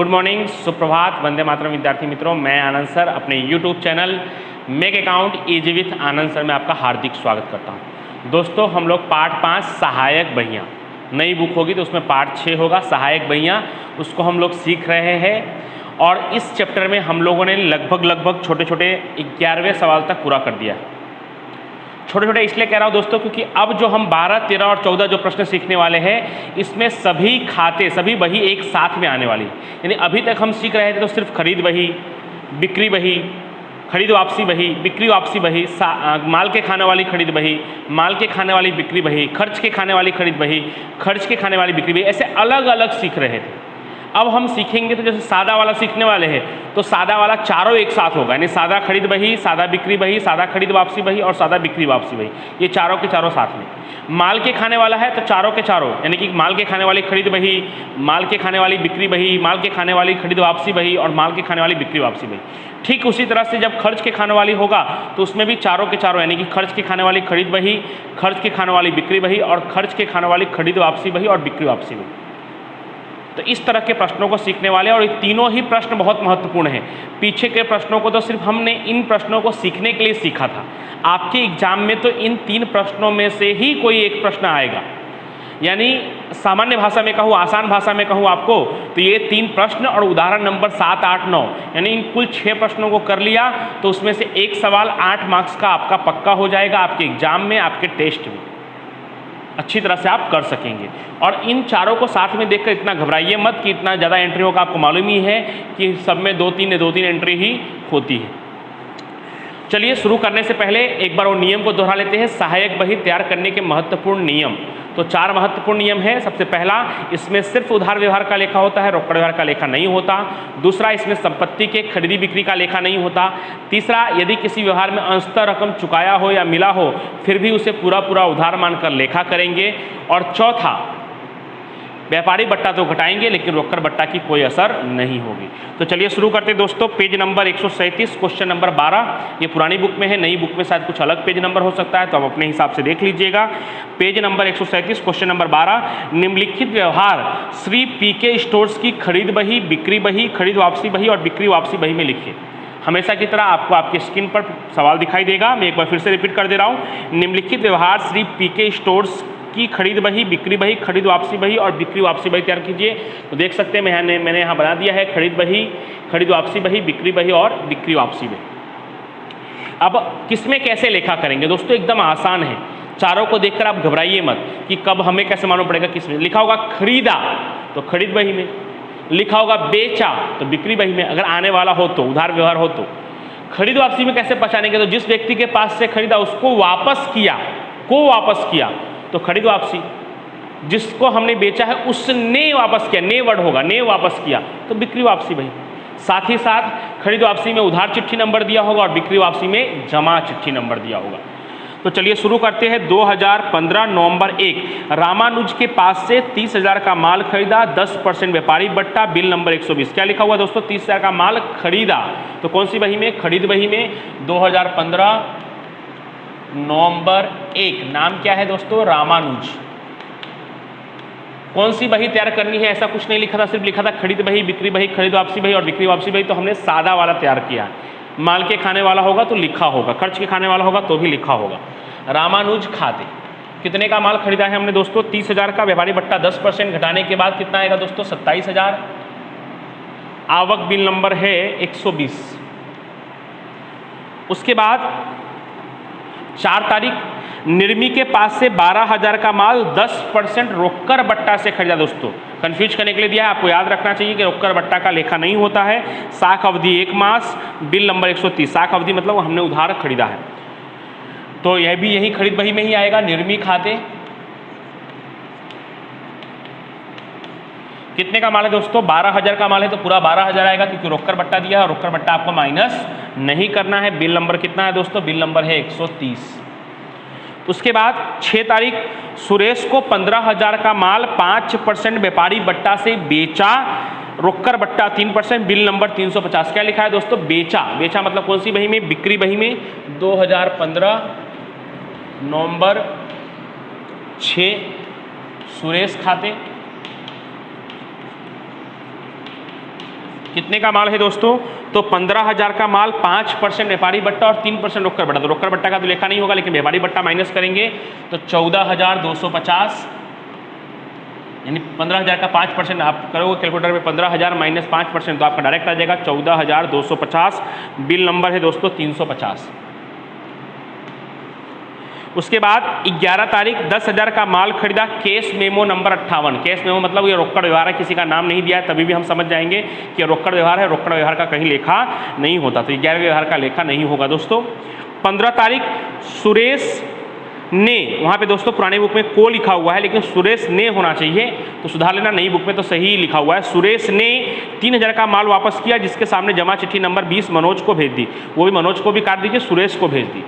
Good morning, सुप्रभात, वंदे मातरम विद्यार्थी मित्रों। मैं आनंद सर अपने YouTube channel make account easy with Anand sir में आपका हार्दिक स्वागत करता हूं। दोस्तों, हम लोग पार्ट 5 सहायक बहियां, नई बुक होगी तो उसमें पार्ट 6 होगा सहायक बहियां, उसको हम लोग सीख रहे हैं। और इस चैप्टर में हम लोगों ने लगभग छोटे छोटे 11वें सवाल तक पूरा कर दिया है। छोटे छोटे इसलिए कह रहा हूँ दोस्तों क्योंकि अब जो हम 12, 13 और 14 जो प्रश्न सीखने वाले हैं, इसमें सभी खाते, सभी बही एक साथ में आने वाली। यानी अभी तक हम सीख रहे थे तो सिर्फ खरीद बही, बिक्री बही, खरीद वापसी बही, बिक्री वापसी बही, माल के खाने वाली खरीद बही, माल के खाने वाली बिक्री बही, खर्च के खाने वाली खरीद बही, खर्च के खाने वाली बिक्री बही, ऐसे अलग अलग सीख रहे थे। अब हम सीखेंगे तो जैसे सादा वाला सीखने वाले हैं तो सादा वाला चारों एक साथ होगा, यानी सादा खरीद बही, सादा बिक्री बही, सादा खरीद वापसी बही और सादा बिक्री वापसी बही, ये चारों के चारों साथ में। माल के खाने वाला है तो चारों के चारों, यानी कि माल के खाने वाली खरीद बही, माल के खाने वाली बिक्री बही, माल के खाने वाली खरीद वापसी बही और माल के खाने वाली बिक्री वापसी बही। ठीक उसी तरह से जब खर्च के खाने वाली होगा तो उसमें भी चारों के चारों, यानी कि खर्च के खाने वाली खरीद बही, खर्च के खाने वाली बिक्री बही और खर्च के खाने वाली खरीद वापसी बही और बिक्री वापसी बही। तो इस तरह के प्रश्नों को सीखने वाले, और ये तीनों ही प्रश्न बहुत महत्वपूर्ण हैं। पीछे के प्रश्नों को तो सिर्फ हमने इन प्रश्नों को सीखने के लिए सीखा था। आपके एग्जाम में तो इन 3 प्रश्नों में से ही कोई एक प्रश्न आएगा। यानी सामान्य भाषा में कहूँ, आसान भाषा में कहूँ आपको, तो ये 3 प्रश्न और उदाहरण नंबर 7, 8, 9, यानी इन कुल 6 प्रश्नों को कर लिया तो उसमें से एक सवाल 8 मार्क्स का आपका पक्का हो जाएगा आपके एग्जाम में, आपके टेस्ट में। अच्छी तरह से आप कर सकेंगे। और इन चारों को साथ में देखकर इतना घबराइए मत कि इतना ज़्यादा एंट्री होगा, आपको मालूम ही है कि सब में 2-3 एंट्री ही होती है। चलिए शुरू करने से पहले एक बार वो नियम को दोहरा लेते हैं, सहायक बही तैयार करने के महत्वपूर्ण नियम। तो 4 महत्वपूर्ण नियम है। सबसे पहला, इसमें सिर्फ उधार व्यवहार का लेखा होता है, रोकड़ व्यवहार का लेखा नहीं होता। दूसरा, इसमें संपत्ति के खरीदी बिक्री का लेखा नहीं होता। तीसरा, यदि किसी व्यवहार में अंशतः रकम चुकाया हो या मिला हो फिर भी उसे पूरा उधार मानकर लेखा करेंगे। और चौथा, व्यापारी बट्टा तो घटाएंगे लेकिन रोकड़ बट्टा की कोई असर नहीं होगी। तो चलिए शुरू करते हैं दोस्तों। Page number 137, question number 12। ये पुरानी बुक में है, नई बुक में शायद कुछ अलग पेज नंबर हो सकता है, तो आप अपने हिसाब से देख लीजिएगा। पेज नंबर 137, क्वेश्चन नंबर 12, निम्नलिखित व्यवहार श्री पीके स्टोर्स की खरीद बही, बिक्री बही, खरीद वापसी बही और बिक्री वापसी बही में लिखिए। हमेशा की तरह आपको आपके स्क्रीन पर सवाल दिखाई देगा। मैं एक बार फिर से रिपीट कर दे रहा हूँ। निम्नलिखित व्यवहार श्री पीके स्टोर्स की खरीद बही, बिक्री बही, खरीद वापसी बही और बिक्री वापसी बही तैयार कीजिए। तो देख सकते हैं मैंने यहाँ बना दिया है खरीद बही, खरीद वापसी बही, बिक्री बही और बिक्री वापसी बही। अब किसमें कैसे लेखा करेंगे दोस्तों, एकदम आसान है। चारों को देखकर आप घबराइए मत कि कब हमें कैसे मालूम पड़ेगा किसमें। लिखा होगा खरीदा तो खरीद बही में, लिखा होगा बेचा तो बिक्री बही में, अगर आने वाला हो तो, उधार व्यवहार हो तो। खरीद वापसी में कैसे पहचानेंगे, तो जिस व्यक्ति के पास से खरीदा उसको वापस किया तो खरीद वापसी, जिसको हमने बेचा है उसने वापस किया, ने वर्ड होगा, ने वापस किया तो बिक्री वापसी भाई। साथ ही साथ खरीद वापसी में उधार चिट्ठी नंबर दिया होगा और बिक्री वापसी में जमा चिट्ठी नंबर दिया होगा। तो चलिए शुरू करते हैं। 2015 नवंबर 1, रामानुज के पास से 30,000 का माल खरीदा, 10% व्यापारी बट्टा, बिल नंबर 120। क्या लिखा हुआ दोस्तों, 30,000 का माल खरीदा, तो कौन सी बही में, खरीद बही में। 2015 नवंबर 1, नाम क्या है दोस्तों, रामानुज। कौन सी बही तैयार करनी है ऐसा कुछ नहीं लिखा था, सिर्फ लिखा था खरीद बही, बिक्री बही, खरीद वापसी बही और बिक्री वापसी बही। तो हमने सादा वाला तैयार किया। माल के खाने वाला होगा तो लिखा होगा, खर्च के खाने वाला होगा तो भी लिखा होगा। रामानुज खाते, कितने का माल खरीदा है हमने दोस्तों, 30,000 का। व्यापारी बट्टा 10% घटाने के बाद कितना आएगा दोस्तों, 27,000। आवक बिल नंबर है 120। उसके बाद 4 तारीख, निर्मी के पास से 12,000 का माल 10% रोकड़ बट्टा से खरीदा। दोस्तों कंफ्यूज करने के लिए दिया है, आपको याद रखना चाहिए कि रोकड़ बट्टा का लेखा नहीं होता है। साख अवधि 1 मास, बिल नंबर 130। साख अवधि मतलब हमने उधार खरीदा है, तो यह भी यही खरीद बही में ही आएगा। निर्मी खाते, कितने का माल है दोस्तों, 12,000 का माल है तो पूरा 12,000 आएगा क्योंकि रोकड़ बट्टा दिया है, रोकड़ बट्टा आपको माइनस नहीं करना है। बिल नंबर कितना है दोस्तों, बिल नंबर है 130। उसके बाद 6 तारीख, सुरेश को 15,000 का माल 5% व्यापारी बट्टा से बेचा, रोकड़ बट्टा 3%, बिल नंबर 350। क्या लिखा है दोस्तों, बेचा मतलब कौन सी बही में, बिक्री बही में। 2015 नवंबर 6, सुरेश खाते कितने का माल है दोस्तों? तो 15,000 का माल, 5% व्यापारी बट्टा और 3% रोकड़ बट्टा। तो रोकड़ बट्टा का तो लेखा नहीं होगा, लेकिन व्यापारी बट्टा माइनस करेंगे तो 14,250, यानी 15,000 का 5% आप करोगे कैलकुलेटर में, 15,000 माइनस 5% तो आपका डायरेक्ट आ जाएगा 14,250। बिल नंबर है दोस्तों 350। उसके बाद 11 तारीख 10,000 का माल खरीदा, case memo number 58। Case memo मतलब ये रोकड़ व्यवहार है, किसी का नाम नहीं दिया है, तभी भी हम समझ जाएंगे कि रोकड़ व्यवहार है। रोकड़ व्यवहार का कहीं लेखा नहीं होता, तो 11 व्यवहार का लेखा नहीं होगा दोस्तों। 15 तारीख सुरेश ने, वहाँ पे दोस्तों पुरानी बुक में को लिखा हुआ है, लेकिन सुरेश ने होना चाहिए, तो सुधार लेना। नई बुक में तो सही लिखा हुआ है। सुरेश ने 3,000 का माल वापस किया, जिसके सामने जमा चिट्ठी नंबर 20 मनोज को भेज दी। वो भी मनोज को भी काट दीजिए, सुरेश को भेज दी।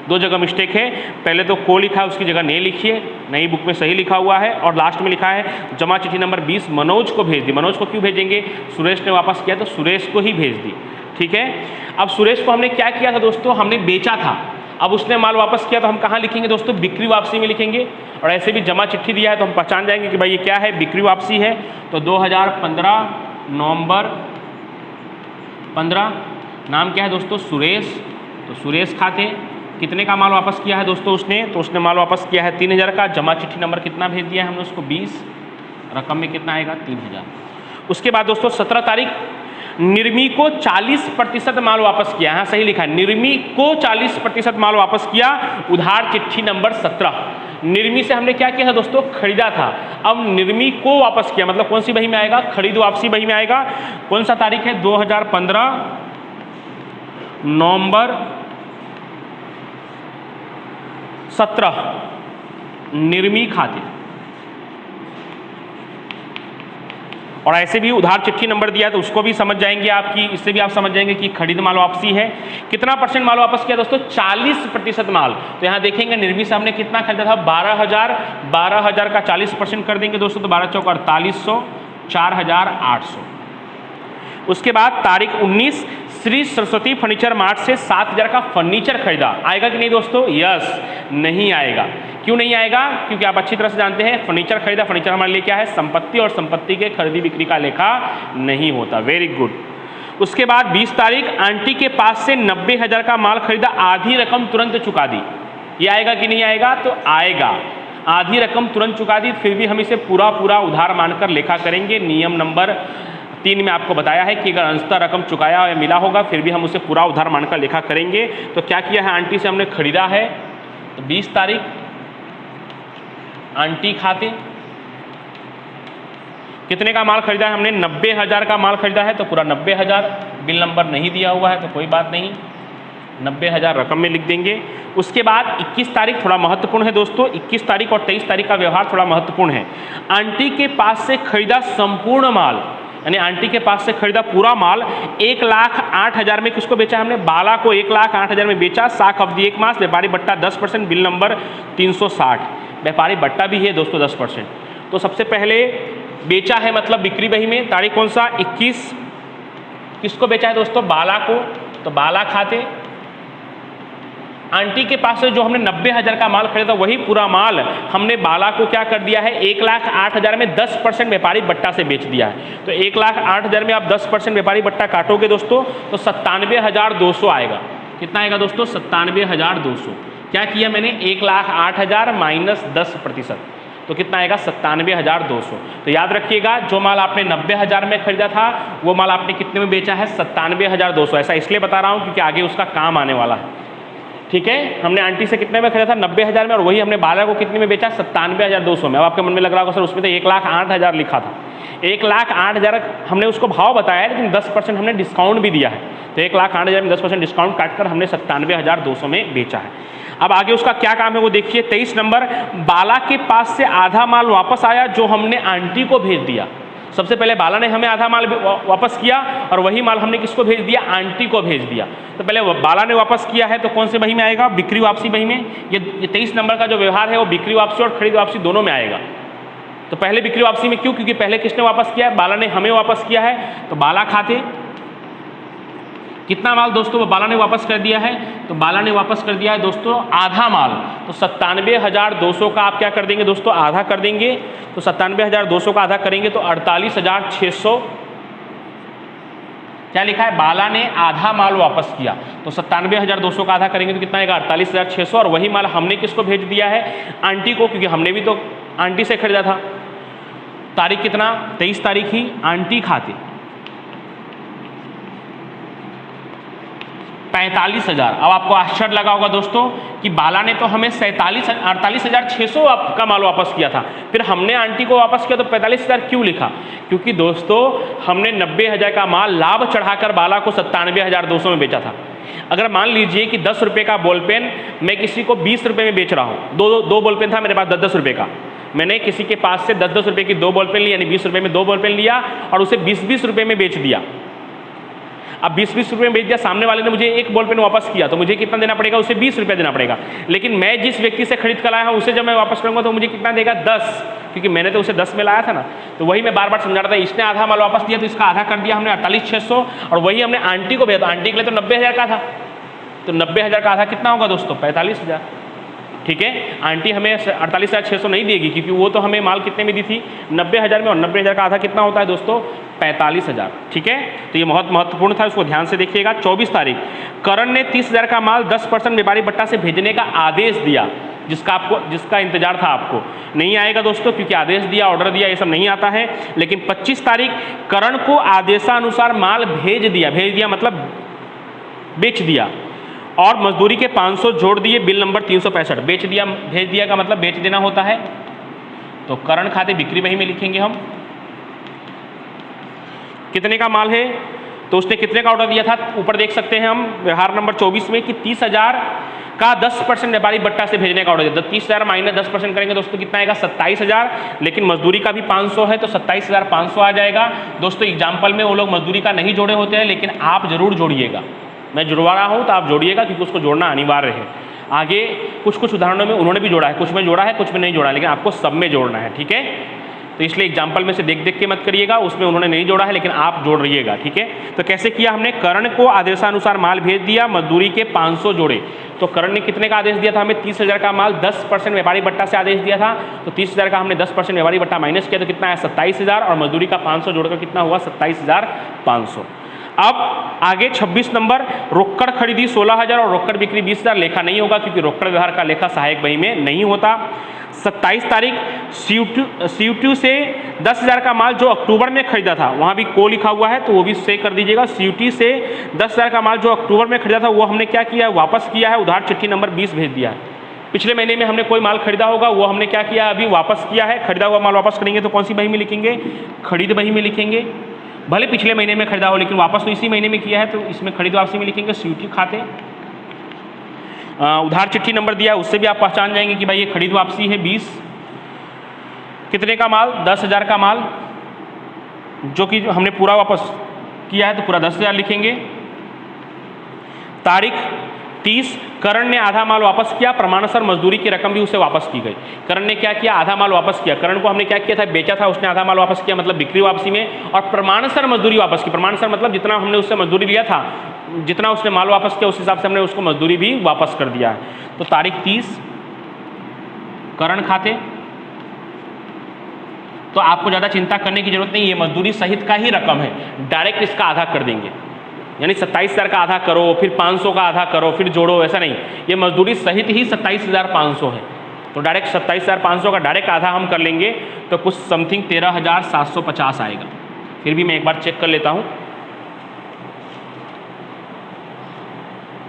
दो जगह मिस्टेक है, पहले तो को लिखा है उसकी जगह ने लिखिए, नई बुक में सही लिखा हुआ है, और लास्ट में लिखा है जमा चिट्ठी नंबर 20 मनोज को भेज दी। मनोज को क्यों भेजेंगे? सुरेश ने वापस किया तो सुरेश को ही भेज दी। ठीक है, अब सुरेश को हमने क्या किया था दोस्तों? हमने बेचा था। अब उसने माल वापस किया तो हम कहाँ लिखेंगे दोस्तों? बिक्री वापसी में लिखेंगे। और ऐसे भी जमा चिट्ठी दिया है तो हम पहचान जाएंगे कि भाई ये क्या है, बिक्री वापसी है। तो 2015 नवंबर 15, नाम क्या है दोस्तों? सुरेश। तो सुरेश खाते कितने का माल वापस किया है दोस्तों उसने? तो उसने माल वापस किया है 3,000 का। जमा चिट्ठी नंबर कितना भेज दिया है हमने उसको? 20। रकम में कितना आएगा? 3,000। उसके बाद दोस्तों 17 तारीख निर्मी को 40% माल वापस किया। हाँ सही लिखा है, निर्मी को 40% माल वापस किया। उधार चिट्ठी नंबर 17। निर्मी से हमने क्या किया था दोस्तों? खरीदा था। अब निर्मी को वापस किया, मतलब कौन सी बही में आएगा? खरीद वापसी बही में आएगा। कौन सा तारीख है? 2015 नवंबर 17, निर्मी खाते। और ऐसे भी उधार चिट्ठी नंबर दिया तो उसको भी समझ जाएंगे आपकी, इससे भी आप समझ जाएंगे कि खरीद माल वापसी है। कितना परसेंट माल वापस किया दोस्तों? 40% माल। तो यहाँ देखेंगे निर्मी से हमने कितना खरीदा था? 12,000। 12,000 का 40% कर देंगे दोस्तों तो 12 चौक 4800, 4,800। उसके बाद तारीख 19 श्री सरस्वती फर्नीचर मार्ट से 7,000 का फर्नीचर खरीदा। आएगा कि नहीं दोस्तों? यस, नहीं आएगा। क्यों नहीं आएगा? क्योंकि आप अच्छी तरह से जानते हैं फर्नीचर खरीदा। फर्नीचर हमारे लिए क्या है? संपत्ति, और संपत्ति के खरीदी बिक्री का लेखा नहीं होता। Very good. उसके बाद 20 तारीख आंटी के पास से 90,000 का माल खरीदा, आधी रकम तुरंत चुका दी। ये आएगा कि नहीं आएगा? तो आएगा। आधी रकम तुरंत चुका दी, फिर भी हम इसे पूरा उधार मानकर लेखा करेंगे। नियम नंबर 3 में आपको बताया है कि अगर अंशतः रकम चुकाया या मिला होगा फिर भी हम उसे पूरा उधार मानकर लेखा करेंगे। तो क्या किया है? आंटी से हमने खरीदा है, तो 20 तारीख आंटी खाते कितने का माल खरीदा है हमने? 90,000 का माल खरीदा है, तो पूरा 90,000। बिल नंबर नहीं दिया हुआ है तो कोई बात नहीं, 90,000 रकम में लिख देंगे। उसके बाद 21 तारीख थोड़ा महत्वपूर्ण है दोस्तों। 21 तारीख और 23 तारीख का व्यवहार थोड़ा महत्वपूर्ण है। आंटी के पास से खरीदा संपूर्ण माल, यानी आंटी के पास से खरीदा पूरा माल 1,08,000 में किसको बेचा हमने? बाला को 1,08,000 में बेचा। साख अवधि 1 मास, व्यापारी बट्टा 10%, बिल नंबर 360। व्यापारी बट्टा भी है दोस्तों 10%। तो सबसे पहले बेचा है मतलब बिक्री बही में, तारीख कौन सा? 21। किसको बेचा है दोस्तों? बाला को। तो बाला खाते आंटी के पास से जो हमने 90,000 का माल खरीदा वही पूरा माल हमने बाला को क्या कर दिया है? 1,08,000 में 10% व्यापारी बट्टा से बेच दिया है। तो 1,08,000 में आप 10% व्यापारी बट्टा काटोगे दोस्तों तो 97,200 आएगा। कितना आएगा दोस्तों? 97,200। क्या किया मैंने? 1,08,000 माइनस 10%, तो कितना आएगा? 97,200। तो याद रखिएगा जो माल आपने 90,000 में खरीदा था वो माल आपने कितने में बेचा है? 97,200। ऐसा इसलिए बता रहा हूँ क्योंकि आगे उसका काम आने वाला है। ठीक है, हमने आंटी से कितने में खरीदा था? 90,000 में, और वही हमने बाला को कितने में बेचा? 97,200 में। अब आपके मन में लग रहा होगा सर उसमें तो 1,08,000 लिखा था। 1,08,000 हमने उसको भाव बताया है, लेकिन 10% हमने डिस्काउंट भी दिया है। तो 1,08,000 में 10% डिस्काउंट काटकर हमने 97,200 में बेचा है। अब आगे उसका क्या काम है वो देखिए। 23 नंबर, बाला के पास से आधा माल वापस आया जो हमने आंटी को भेज दिया। सबसे पहले बाला ने हमें आधा माल वापस किया और वही माल हमने किसको भेज दिया? आंटी को भेज दिया। तो पहले बाला ने वापस किया है तो कौन से बही में आएगा? बिक्री वापसी बही में। ये 23 नंबर का जो व्यवहार है वो बिक्री वापसी और खरीद वापसी दोनों में आएगा। तो पहले बिक्री वापसी में क्यों? क्योंकि पहले किसने वापस किया है? बाला ने हमें वापस किया है। तो बाला खाते कितना माल दोस्तों वो बाला ने वापस कर दिया है? तो बाला ने वापस कर दिया है दोस्तों आधा माल। तो 97,200 का आप क्या कर देंगे दोस्तों? आधा कर देंगे। तो 97,200 का आधा करेंगे तो 48,600 क्या लिखा है, बाला ने आधा माल वापस किया, तो 97,200 का आधा करेंगे तो कितना आएगा, 48,600। और वही माल हमने किसको भेज दिया है, आंटी को, क्योंकि हमने भी तो आंटी से खरीदा था। तारीख कितना, 23 तारीख ही आंटी खाते 45,000। अब आपको आश्चर्य लगा होगा दोस्तों कि बाला ने तो हमें 48,600 का माल वापस किया था, फिर हमने आंटी को वापस किया तो 45,000 क्यों लिखा, क्योंकि दोस्तों हमने 90,000 का माल लाभ चढ़ाकर बाला को 97,200 में बेचा था। अगर मान लीजिए कि 10 रुपये का बॉल पेन मैं किसी को 20 रुपये में बेच रहा हूँ, दो बॉल पेन था मेरे पास 10-10 रुपये का, मैंने किसी के पास से 10-10 रुपये की 2 बॉल पेन ली, यानी 20 रुपये में 2 बॉल पेन लिया और उसे 20-20 रुपये में बेच दिया। अब 20-20 रुपये में बेच दिया, सामने वाले ने मुझे एक बॉल पेन वापस किया तो मुझे कितना देना पड़ेगा, उसे 20 रुपये देना पड़ेगा। लेकिन मैं जिस व्यक्ति से खरीद कर लाया हूँ उसे जब मैं वापस करूँगा तो मुझे कितना देगा, 10, क्योंकि मैंने तो उसे 10 में लाया था ना। तो वही मैं बार बार समझा रहा था, इसने आधा माल वापस दिया तो इसका आधा कर दिया हमने 48,600, और वही हमने आंटी को भेजा, तो आंटी के लिए तो 90,000 का था, तो 90,000 का आधा कितना होगा दोस्तों, 45,000। ठीक है, आंटी हमें 48,600 नहीं देगी क्योंकि वो तो हमें माल कितने में दी थी, 90,000 में, और 90,000 का आधा कितना होता है दोस्तों, 45,000। ठीक है, तो ये बहुत महत्वपूर्ण था, उसको ध्यान से देखिएगा। 24 तारीख करण ने 30,000 का माल 10% व्यापारी बट्टा से भेजने का आदेश दिया, जिसका इंतजार था आपको। नहीं आएगा दोस्तों क्योंकि आदेश दिया, ऑर्डर दिया, ये सब नहीं आता है। लेकिन 25 तारीख करण को आदेशानुसार माल भेज दिया मतलब बेच दिया, और मजदूरी के 500 जोड़ दिए, बिल नंबर 365। बेच दिया भेज दिया का मतलब बेच देना होता है, तो करण खाते बिक्री बही में लिखेंगे हम। कितने का माल है, तो उसने कितने का ऑर्डर दिया था, ऊपर देख सकते हैं हम व्यवहार नंबर 24 में कि 30,000 का 10% व्यापारी बट्टा से भेजने का ऑर्डर दिया। 30,000 माइनस 10% करेंगे दोस्तों कितना आएगा, 27,000। लेकिन मजदूरी का भी 500 है तो 27,500 आ जाएगा। दोस्तों एग्जाम्पल में वो लोग मजदूरी का नहीं जोड़े होते हैं, लेकिन आप जरूर जोड़िएगा, मैं जुड़वा रहा हूँ तो आप जोड़िएगा क्योंकि उसको जोड़ना अनिवार्य है। आगे कुछ उदाहरणों में उन्होंने भी जोड़ा है, कुछ में जोड़ा है, कुछ में नहीं जोड़ा है, लेकिन आपको सब में जोड़ना है। ठीक है, तो इसलिए एग्जाम्पल में से देख के मत करिएगा, उसमें उन्होंने नहीं जोड़ा है लेकिन आप जोड़ रहिएगा। ठीक है, तो कैसे किया हमने, करण को आदेशानुसार माल भेज दिया, मजदूरी के 500 जोड़े। तो करण ने कितने का आदेश दिया था हमें, 30,000 का माल 10% व्यापारी बट्टा से आदेश दिया था, तो 30,000 का हमने 10% व्यापारी बट्टा माइनस किया तो कितना है, 27,000, और मजदूरी का 500 जोड़कर कितना हुआ, 27,500। अब आगे 26 नंबर, रोकड़ खरीदी 16,000 और रोकड़ बिक्री 20,000। लेखा नहीं होगा क्योंकि रोकड़ व्यवहार का लेखा सहायक बही में नहीं होता। 27 तारीख CU2 से 10,000 का माल जो अक्टूबर में खरीदा था, वहाँ भी को लिखा हुआ है तो वो भी से कर दीजिएगा। CU2 से 10,000 का माल जो अक्टूबर में खरीदा था वो हमने क्या किया, वापस किया है, उधार चिट्ठी नंबर 20 भेज दिया है। पिछले महीने में हमने कोई माल खरीदा होगा वो हमने क्या किया, अभी वापस किया है। खरीदा हुआ माल वापस करेंगे तो कौन सी बही में लिखेंगे, खरीद बही में लिखेंगे। भले पिछले महीने में खरीदा हो लेकिन वापस तो इसी महीने में किया है तो इसमें खरीद वापसी में लिखेंगे CU2 खाते। उधार चिट्ठी नंबर दिया है उससे भी आप पहचान जाएंगे कि भाई ये खरीद वापसी है 20। कितने का माल, 10,000 का माल जो कि हमने पूरा वापस किया है तो पूरा 10,000 लिखेंगे। तारीख 30 करण ने आधा माल वापस किया, प्रमाणसर मजदूरी की रकम भी उसे वापस की गई। करण ने क्या किया, आधा माल वापस किया। करण को हमने क्या किया था, बेचा था, उसने आधा माल वापस किया मतलब बिक्री वापसी में, और प्रमाणसर मजदूरी वापस की। प्रमाणसर मतलब जितना हमने उससे मजदूरी लिया था, जितना उसने माल वापस किया उस हिसाब से हमने उसको मजदूरी भी वापस कर दिया है। तो तारीख 30 करण खाते, तो आपको ज़्यादा चिंता करने की जरूरत नहीं, ये मजदूरी सहित का ही रकम है, डायरेक्ट इसका आधा कर देंगे। यानी 27,000 का आधा करो, फिर 500 का आधा करो, फिर जोड़ो, ऐसा नहीं, ये मजदूरी सहित ही 27,500 है। तो डायरेक्ट 27,500 का डायरेक्ट आधा हम कर लेंगे तो कुछ समथिंग 13,750 आएगा। फिर भी मैं एक बार चेक कर लेता हूँ,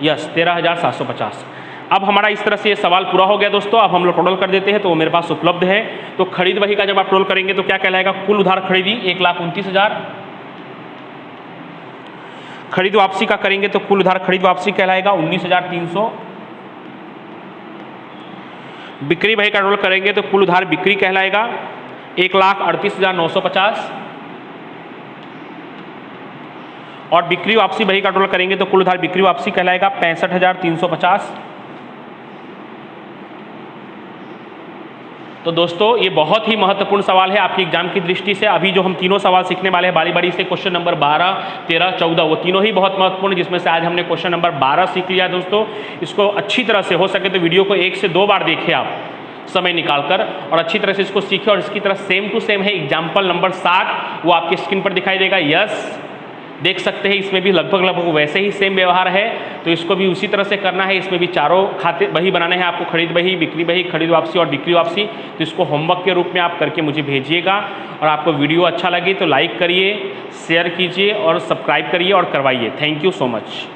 यस 13,750। अब हमारा इस तरह से ये सवाल पूरा हो गया दोस्तों। अब हम लोग टोटल कर देते हैं तो वो मेरे पास उपलब्ध है। तो खरीद बही का जब आप टोटल करेंगे तो क्या कहलाएगा, कुल उधार खरीदी 1,29,000। खरीद वापसी का करेंगे तो कुल उधार खरीद वापसी कहलाएगा 19,300। बिक्री बही का टोटल करेंगे तो कुल उधार बिक्री कहलाएगा 1,38,950। और बिक्री वापसी बही का टोटल करेंगे तो कुल उधार बिक्री वापसी कहलाएगा 65,350। तो दोस्तों ये बहुत ही महत्वपूर्ण सवाल है आपके एग्जाम की दृष्टि से। अभी जो हम तीनों सवाल सीखने वाले हैं बारी बारी से, क्वेश्चन नंबर 12, 13, 14, वो तीनों ही बहुत महत्वपूर्ण, जिसमें से आज हमने क्वेश्चन नंबर 12 सीख लिया दोस्तों। इसको अच्छी तरह से, हो सके तो वीडियो को 1 से 2 बार देखें आप समय निकालकर, और अच्छी तरह से इसको सीखें। और इसकी तरह सेम टू सेम है एग्जाम्पल नंबर 7, वो आपकी स्क्रीन पर दिखाई देगा। यस देख सकते हैं इसमें भी लगभग वैसे ही सेम व्यवहार है, तो इसको भी उसी तरह से करना है। इसमें भी चारों खाते बही बनाने हैं आपको, खरीद बही, बिक्री बही, खरीद वापसी और बिक्री वापसी। तो इसको होमवर्क के रूप में आप करके मुझे भेजिएगा। और आपको वीडियो अच्छा लगे तो लाइक करिए, शेयर कीजिए और सब्सक्राइब करिए और करवाइए। Thank you so much.